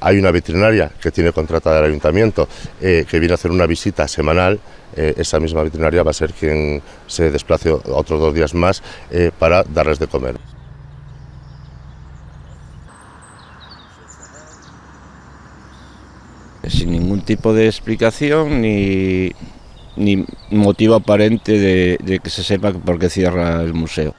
Hay una veterinaria que tiene contratada el ayuntamiento, que viene a hacer una visita semanal. Esa misma veterinaria va a ser quien se desplace otros 2 días más para darles de comer. Sin ningún tipo de explicación ni motivo aparente de que se sepa por qué cierra el museo.